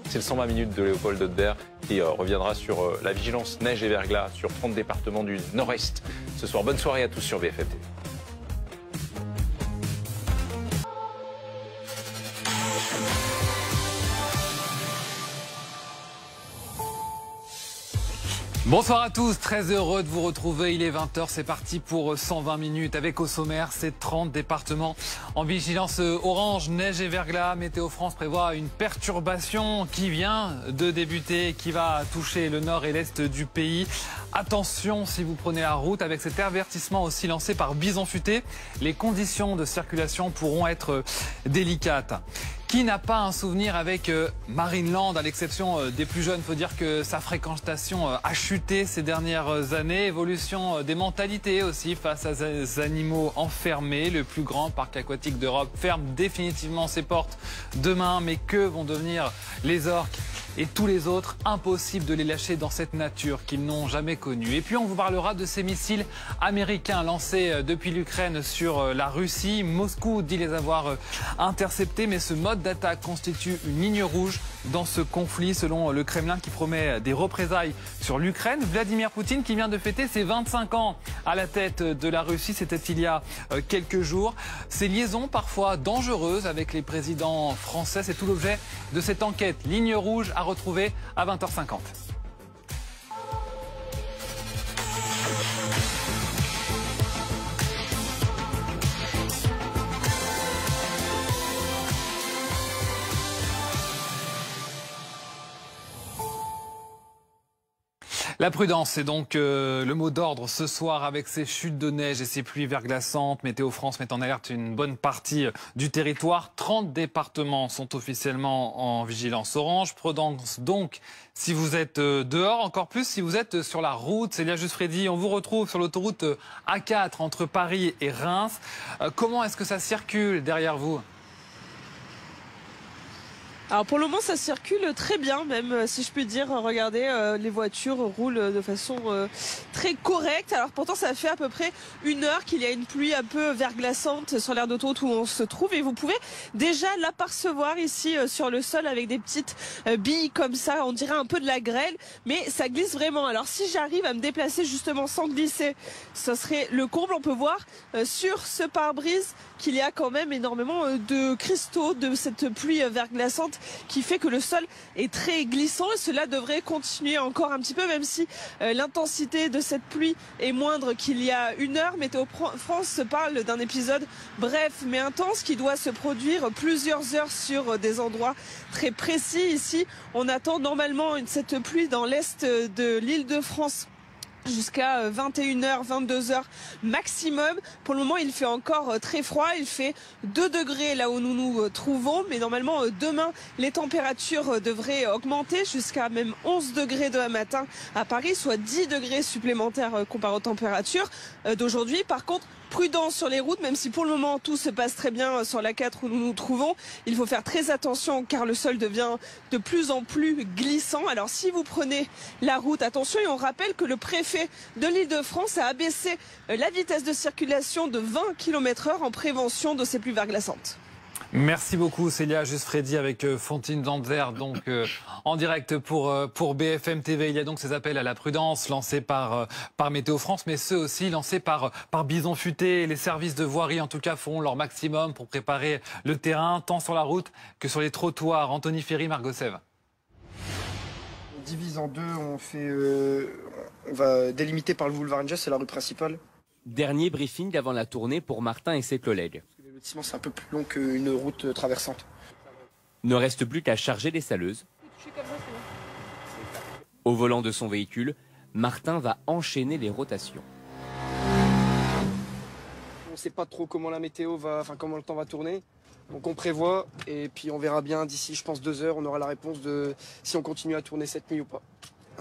C'est le 120 minutes de Léopold Hodder qui reviendra sur la vigilance neige et verglas sur 30 départements du Nord-Est. Ce soir, bonne soirée à tous sur BFM TV. Bonsoir à tous, très heureux de vous retrouver, il est 20h, c'est parti pour 120 minutes avec au sommaire ces 30 départements en vigilance orange, neige et verglas. Météo France prévoit une perturbation qui vient de débuter, qui va toucher le nord et l'est du pays. Attention si vous prenez la route, avec cet avertissement aussi lancé par Bison Futé, les conditions de circulation pourront être délicates. Qui n'a pas un souvenir avec Marineland, à l'exception des plus jeunes? Il faut dire que sa fréquentation a chuté ces dernières années. Évolution des mentalités aussi face à ces animaux enfermés. Le plus grand parc aquatique d'Europe ferme définitivement ses portes demain. Mais que vont devenir les orques et tous les autres? Impossible de les lâcher dans cette nature qu'ils n'ont jamais connue. Et puis on vous parlera de ces missiles américains lancés depuis l'Ukraine sur la Russie. Moscou dit les avoir interceptés, mais ce mode d'attaque constitue une ligne rouge dans ce conflit, selon le Kremlin qui promet des représailles sur l'Ukraine. Vladimir Poutine qui vient de fêter ses 25 ans à la tête de la Russie, c'était il y a quelques jours. Ces liaisons parfois dangereuses avec les présidents français, c'est tout l'objet de cette enquête. Ligne rouge à retrouver à 20h50. La prudence, c'est donc le mot d'ordre ce soir avec ces chutes de neige et ces pluies verglaçantes. Météo France met en alerte une bonne partie du territoire. 30 départements sont officiellement en vigilance orange. Prudence donc si vous êtes dehors, encore plus si vous êtes sur la route. Célia Justfredi, on vous retrouve sur l'autoroute A4 entre Paris et Reims. Comment est-ce que ça circule derrière vous ? Alors pour le moment ça circule très bien, même si je puis dire. Regardez, les voitures roulent de façon très correcte. Alors pourtant ça fait à peu près 1 heure qu'il y a une pluie un peu verglaçante sur l'aire d'autoroute où on se trouve, et vous pouvez déjà l'apercevoir ici sur le sol avec des petites billes comme ça, on dirait un peu de la grêle, mais ça glisse vraiment. Alors si j'arrive à me déplacer justement sans glisser, ça serait le comble. On peut voir sur ce pare-brise qu'il y a quand même énormément de cristaux de cette pluie verglaçante qui fait que le sol est très glissant, et cela devrait continuer encore un petit peu, même si l'intensité de cette pluie est moindre qu'il y a 1 heure. Météo France parle d'un épisode bref mais intense qui doit se produire plusieurs heures sur des endroits très précis. Ici, on attend normalement cette pluie dans l'est de l'Île-de-France jusqu'à 21h, 22h maximum. Pour le moment, il fait encore très froid. Il fait 2 degrés là où nous nous trouvons. Mais normalement, demain, les températures devraient augmenter jusqu'à même 11 degrés demain matin à Paris, soit 10 degrés supplémentaires comparé aux températures d'aujourd'hui. Par contre, prudence sur les routes, même si pour le moment tout se passe très bien sur la 4 où nous nous trouvons. Il faut faire très attention car le sol devient de plus en plus glissant. Alors si vous prenez la route, attention, et on rappelle que le préfet de l'Île-de-France a abaissé la vitesse de circulation de 20 km/h en prévention de ces pluies verglaçantes. Merci beaucoup Célia Justfredi avec Fontine Danzer, donc en direct pour BFM TV. Il y a donc ces appels à la prudence lancés par Météo France, mais ceux aussi lancés par Bison Futé. Les services de voirie en tout cas font leur maximum pour préparer le terrain, tant sur la route que sur les trottoirs. Anthony Ferry, Margot Sève. On divise en deux, on va délimiter par le boulevard Inja, c'est la rue principale. Dernier briefing avant la tournée pour Martin et ses collègues. Le lotissement c'est un peu plus long qu'une route traversante. Ne reste plus qu'à charger les saleuses. Au volant de son véhicule, Martin va enchaîner les rotations. On ne sait pas trop comment la météo va, comment le temps va tourner. Donc on prévoit et puis on verra bien d'ici, je pense, 2 heures, on aura la réponse de si on continue à tourner cette nuit ou pas.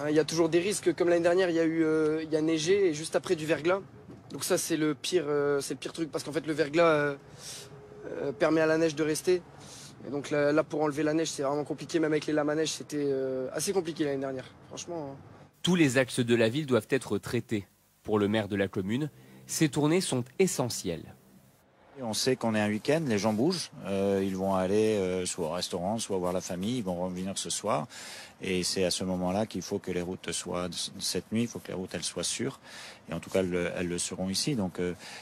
Il y a toujours des risques, comme l'année dernière, il y a neigé et juste après du verglas. Donc ça c'est le pire truc, parce qu'en fait le verglas permet à la neige de rester. Et donc là pour enlever la neige c'est vraiment compliqué, même avec les lames à neige c'était assez compliqué l'année dernière, franchement. Tous les axes de la ville doivent être traités. Pour le maire de la commune, ces tournées sont essentielles. On sait qu'on est un week-end, les gens bougent, ils vont aller soit au restaurant, soit voir la famille, ils vont revenir ce soir. Et c'est à ce moment-là qu'il faut que les routes soient, cette nuit, il faut que les routes elles soient sûres. Et en tout cas, elles le seront ici. Donc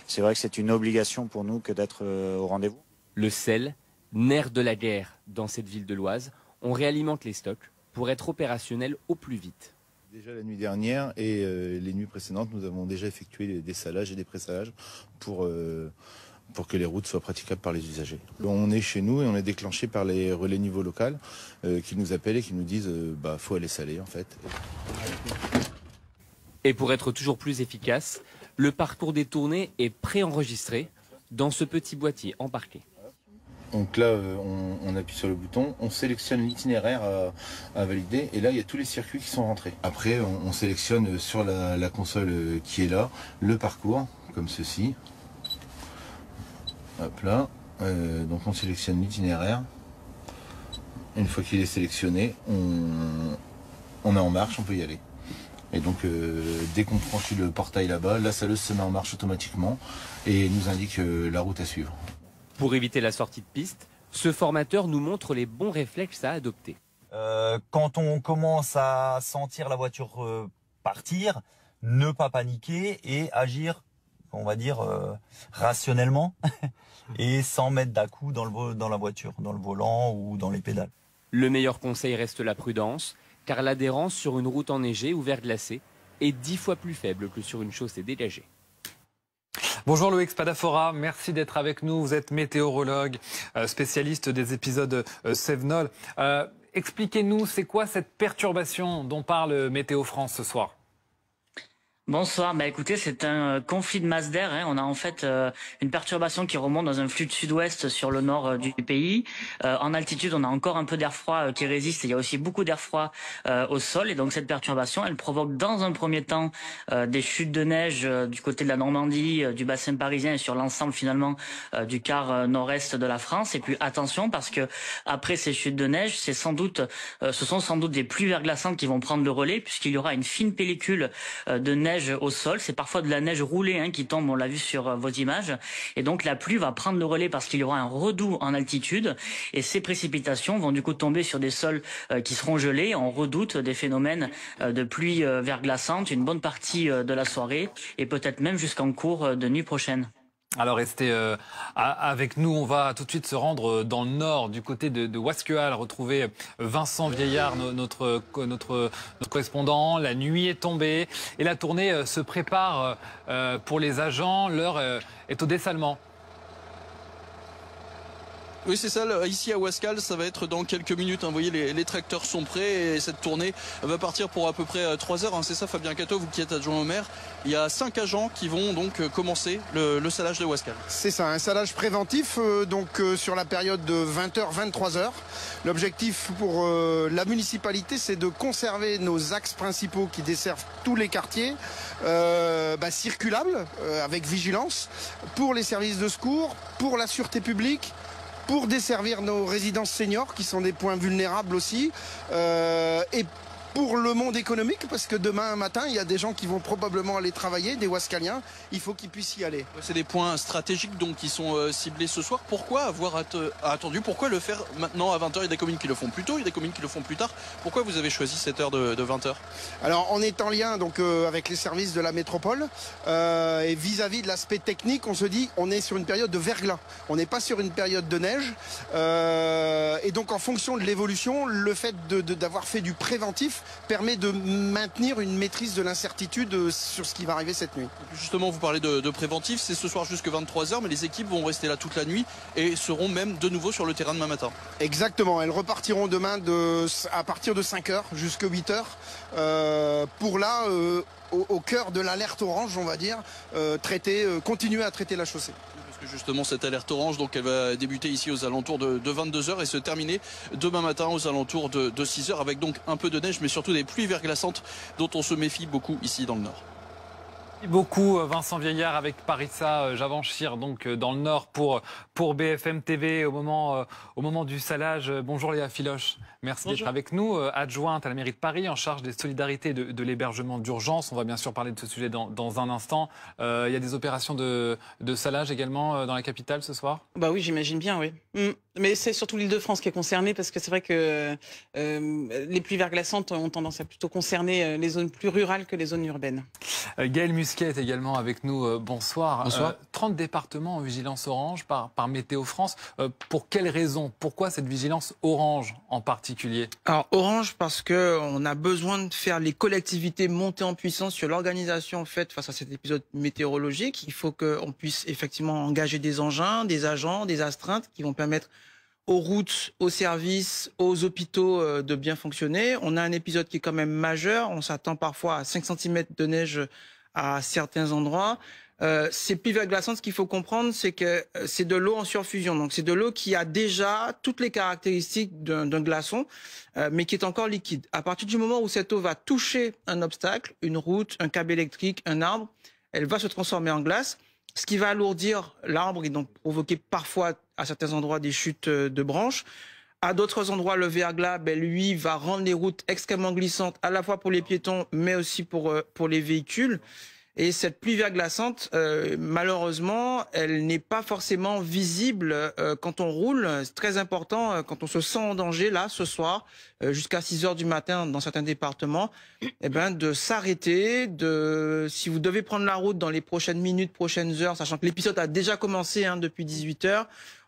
c'est vrai que c'est une obligation pour nous que d'être au rendez-vous. Le sel, nerf de la guerre dans cette ville de l'Oise, on réalimente les stocks pour être opérationnel au plus vite. Déjà la nuit dernière et les nuits précédentes, nous avons déjà effectué des salages et des pressalages pour que les routes soient praticables par les usagers. On est chez nous et on est déclenché par les relais niveau local qui nous appellent et qui nous disent faut aller saler en fait. Et pour être toujours plus efficace, le parcours des tournées est préenregistré dans ce petit boîtier embarqué. Donc là, on appuie sur le bouton, on sélectionne l'itinéraire à valider et là, il y a tous les circuits qui sont rentrés. Après, on sélectionne sur la console qui est là, le parcours, comme ceci. Hop là, donc on sélectionne l'itinéraire. Une fois qu'il est sélectionné, on est en marche, on peut y aller. Et donc dès qu'on franchit le portail là-bas, la saleuse se met en marche automatiquement et nous indique la route à suivre. Pour éviter la sortie de piste, ce formateur nous montre les bons réflexes à adopter. Quand on commence à sentir la voiture partir, ne pas paniquer et agir, on va dire, rationnellement et sans mettre d'à-coup dans la voiture, dans le volant ou dans les pédales. Le meilleur conseil reste la prudence, car l'adhérence sur une route enneigée ou verglacée est 10 fois plus faible que sur une chaussée dégagée. Bonjour Loïc Spadafora, merci d'être avec nous. Vous êtes météorologue, spécialiste des épisodes Cévenol. Expliquez-nous, c'est quoi cette perturbation dont parle Météo France ce soir ? Bonsoir, écoutez, c'est un conflit de masse d'air. On a en fait une perturbation qui remonte dans un flux de sud-ouest sur le nord du pays. En altitude, on a encore un peu d'air froid qui résiste. Il y a aussi beaucoup d'air froid au sol. Et donc cette perturbation, elle provoque dans un premier temps des chutes de neige du côté de la Normandie, du bassin parisien et sur l'ensemble finalement du quart nord-est de la France. Et puis attention, parce que après ces chutes de neige, ce sont sans doute des pluies verglaçantes qui vont prendre le relais, puisqu'il y aura une fine pellicule de neige au sol, c'est parfois de la neige roulée qui tombe, on l'a vu sur vos images, et donc la pluie va prendre le relais parce qu'il y aura un redout en altitude, et ces précipitations vont du coup tomber sur des sols qui seront gelés. On redoute des phénomènes de pluie verglaçante une bonne partie de la soirée, et peut-être même jusqu'en cours de nuit prochaine. Alors restez avec nous, on va tout de suite se rendre dans le nord, du côté de Wasquehal, retrouver Vincent Vieillard, notre correspondant. La nuit est tombée et la tournée se prépare pour les agents, l'heure est au dessalement. Oui, c'est ça. Ici à Wasquehal, ça va être dans quelques minutes. Vous voyez, les tracteurs sont prêts et cette tournée va partir pour à peu près 3 heures. C'est ça, Fabien Cateau, vous qui êtes adjoint au maire. Il y a 5 agents qui vont donc commencer le salage de Wasquehal. C'est ça, un salage préventif sur la période de 20h, 23h. L'objectif pour la municipalité, c'est de conserver nos axes principaux qui desservent tous les quartiers circulables, avec vigilance, pour les services de secours, pour la sûreté publique, pour desservir nos résidences seniors qui sont des points vulnérables aussi, et pour le monde économique, parce que demain matin, il y a des gens qui vont probablement aller travailler, des Wascaliens, il faut qu'ils puissent y aller. C'est des points stratégiques donc qui sont ciblés ce soir. Pourquoi avoir attendu? Pourquoi le faire maintenant à 20h? Il y a des communes qui le font plus tôt, il y a des communes qui le font plus tard. Pourquoi vous avez choisi cette heure de 20h? Alors on est en lien avec les services de la métropole et vis-à-vis de l'aspect technique, on se dit on est sur une période de verglas, on n'est pas sur une période de neige, et donc en fonction de l'évolution, le fait d'avoir fait du préventif permet de maintenir une maîtrise de l'incertitude sur ce qui va arriver cette nuit. Justement, vous parlez de préventif, c'est ce soir jusque 23h, mais les équipes vont rester là toute la nuit et seront même de nouveau sur le terrain demain matin. Exactement, elles repartiront demain à partir de 5h jusqu'à 8h, pour là, au cœur de l'alerte orange, on va dire, continuer à traiter la chaussée. Justement, cette alerte orange, donc elle va débuter ici aux alentours de 22h et se terminer demain matin aux alentours de 6h, avec donc un peu de neige mais surtout des pluies verglaçantes dont on se méfie beaucoup ici dans le nord. Beaucoup Vincent Vieillard avec Parissa Javanchir donc dans le Nord pour BFM TV au moment du salage. Bonjour Léa Filoche, merci d'être avec nous, adjointe à la mairie de Paris en charge des solidarités de l'hébergement d'urgence. On va bien sûr parler de ce sujet dans un instant. Il y a des opérations de salage également dans la capitale ce soir? Bah oui, j'imagine bien, oui. Mais c'est surtout l'Île-de-France qui est concernée parce que c'est vrai que les pluies verglaçantes ont tendance à plutôt concerner les zones plus rurales que les zones urbaines. Gaël Musquet est également avec nous. Bonsoir. 30 départements en vigilance orange par Météo France. Pour quelles raisons? Pourquoi cette vigilance orange en particulier? Alors orange parce qu'on a besoin de faire les collectivités monter en puissance sur l'organisation faite face à cet épisode météorologique. Il faut qu'on puisse effectivement engager des engins, des agents, des astreintes qui vont permettre aux routes, aux services, aux hôpitaux de bien fonctionner. On a un épisode qui est quand même majeur. On s'attend parfois à 5 cm de neige à certains endroits. Ces pluies verglaçantes, ce qu'il faut comprendre, c'est que c'est de l'eau en surfusion. Donc c'est de l'eau qui a déjà toutes les caractéristiques d'un glaçon, mais qui est encore liquide. À partir du moment où cette eau va toucher un obstacle, une route, un câble électrique, un arbre, elle va se transformer en glace, ce qui va alourdir l'arbre et donc provoquer parfois à certains endroits des chutes de branches. À d'autres endroits, le verglas, lui, va rendre les routes extrêmement glissantes, à la fois pour les piétons, mais aussi pour les véhicules. Et cette pluie verglaçante, malheureusement, elle n'est pas forcément visible quand on roule. C'est très important quand on se sent en danger, là, ce soir, jusqu'à 6 heures du matin dans certains départements, de s'arrêter, si vous devez prendre la route dans les prochaines minutes, prochaines heures, sachant que l'épisode a déjà commencé depuis 18 heures.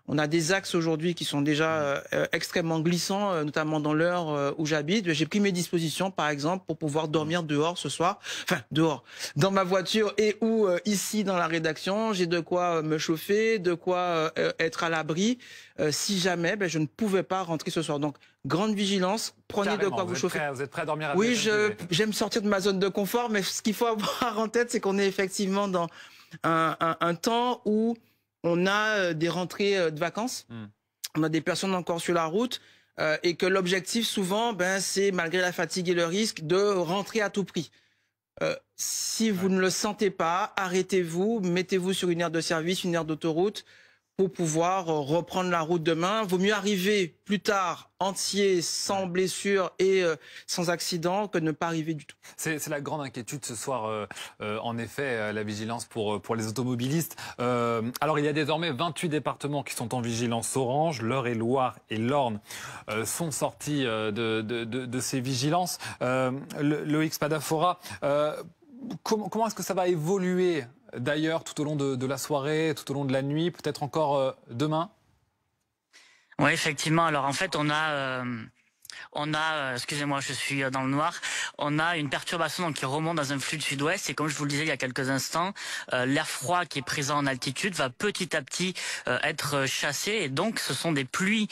On a des axes aujourd'hui qui sont déjà extrêmement glissants, notamment dans l'heure où j'habite. J'ai pris mes dispositions, par exemple, pour pouvoir dormir dehors ce soir. Enfin, dehors, dans ma voiture et ou ici dans la rédaction. J'ai de quoi me chauffer, de quoi être à l'abri. Si jamais je ne pouvais pas rentrer ce soir. Donc, grande vigilance. Prenez de quoi vous chauffer. Vous êtes prêt à dormir à Oui, j'aime sortir de ma zone de confort, mais ce qu'il faut avoir en tête, c'est qu'on est effectivement dans un temps où on a des rentrées de vacances, on a des personnes encore sur la route et que l'objectif souvent, c'est malgré la fatigue et le risque de rentrer à tout prix. Si vous ne le sentez pas, arrêtez-vous, mettez-vous sur une aire de service, une aire d'autoroute pour pouvoir reprendre la route demain. Vaut mieux arriver plus tard entier, sans blessure et sans accident que ne pas arriver du tout. C'est la grande inquiétude ce soir, en effet, la vigilance pour les automobilistes. Alors il y a désormais 28 départements qui sont en vigilance orange. l'Eure-et-Loir et l'Orne sont sortis de ces vigilances. Loïc Spadafora, comment est-ce que ça va évoluer d'ailleurs tout au long de la soirée, tout au long de la nuit, peut-être encore demain? Oui, effectivement. Alors en fait, on a excusez-moi, je suis dans le noir. On a une perturbation qui remonte dans un flux de sud-ouest et comme je vous le disais il y a quelques instants, l'air froid qui est présent en altitude va petit à petit être chassé et donc ce sont des pluies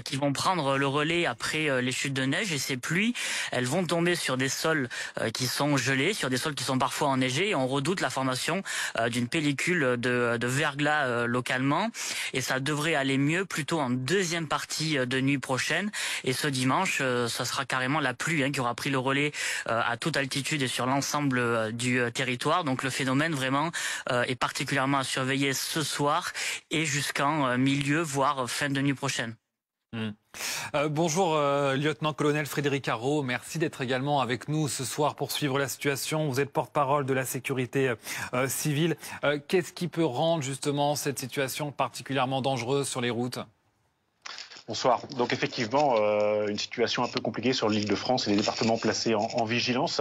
qui vont prendre le relais après les chutes de neige et ces pluies, elles vont tomber sur des sols qui sont gelés, sur des sols qui sont parfois enneigés et on redoute la formation d'une pellicule de verglas localement et ça devrait aller mieux plutôt en deuxième partie de nuit prochaine et ce dimanche ça sera carrément la pluie qui aura pris le relais à toute altitude et sur l'ensemble du territoire. Donc le phénomène vraiment est particulièrement à surveiller ce soir et jusqu'en milieu, voire fin de nuit prochaine. Bonjour lieutenant-colonel Frédéric Arrault, merci d'être également avec nous ce soir pour suivre la situation. Vous êtes porte-parole de la sécurité civile. Qu'est-ce qui peut rendre justement cette situation particulièrement dangereuse sur les routes ? Bonsoir. Donc effectivement, une situation un peu compliquée sur l'Île-de-France et les départements placés en vigilance.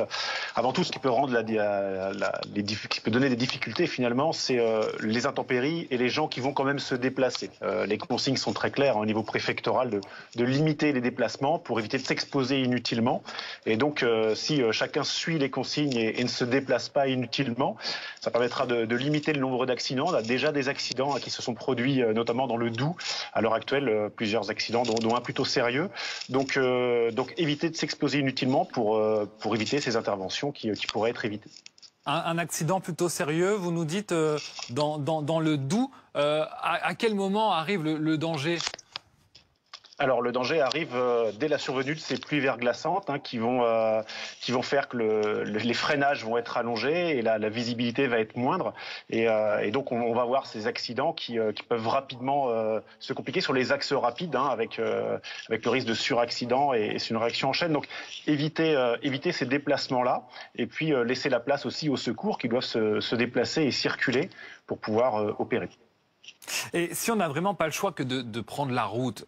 Avant tout, ce qui peut rendre qui peut donner des difficultés finalement, c'est les intempéries et les gens qui vont quand même se déplacer. Les consignes sont très claires au niveau préfectoral de limiter les déplacements pour éviter de s'exposer inutilement. Et donc, si chacun suit les consignes et ne se déplace pas inutilement, ça permettra de limiter le nombre d'accidents. On a déjà des accidents qui se sont produits, notamment dans le Doubs. À l'heure actuelle, plusieurs accidents, dont un plutôt sérieux. Donc éviter de s'exposer inutilement pour éviter ces interventions qui pourraient être évitées. Un accident plutôt sérieux, vous nous dites, dans le Doubs. À quel moment arrive le danger ? Alors le danger arrive dès la survenue de ces pluies verglaçantes qui vont faire que les freinages vont être allongés et la visibilité va être moindre. Et donc on va voir ces accidents qui peuvent rapidement se compliquer sur les axes rapides avec le risque de suraccident et c'est une réaction en chaîne. Donc éviter ces déplacements-là et puis laisser la place aussi aux secours qui doivent se déplacer et circuler pour pouvoir opérer. Et si on n'a vraiment pas le choix que de prendre la route,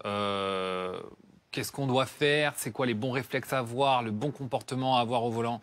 qu'est-ce qu'on doit faire? C'est quoi les bons réflexes à avoir, le bon comportement à avoir au volant?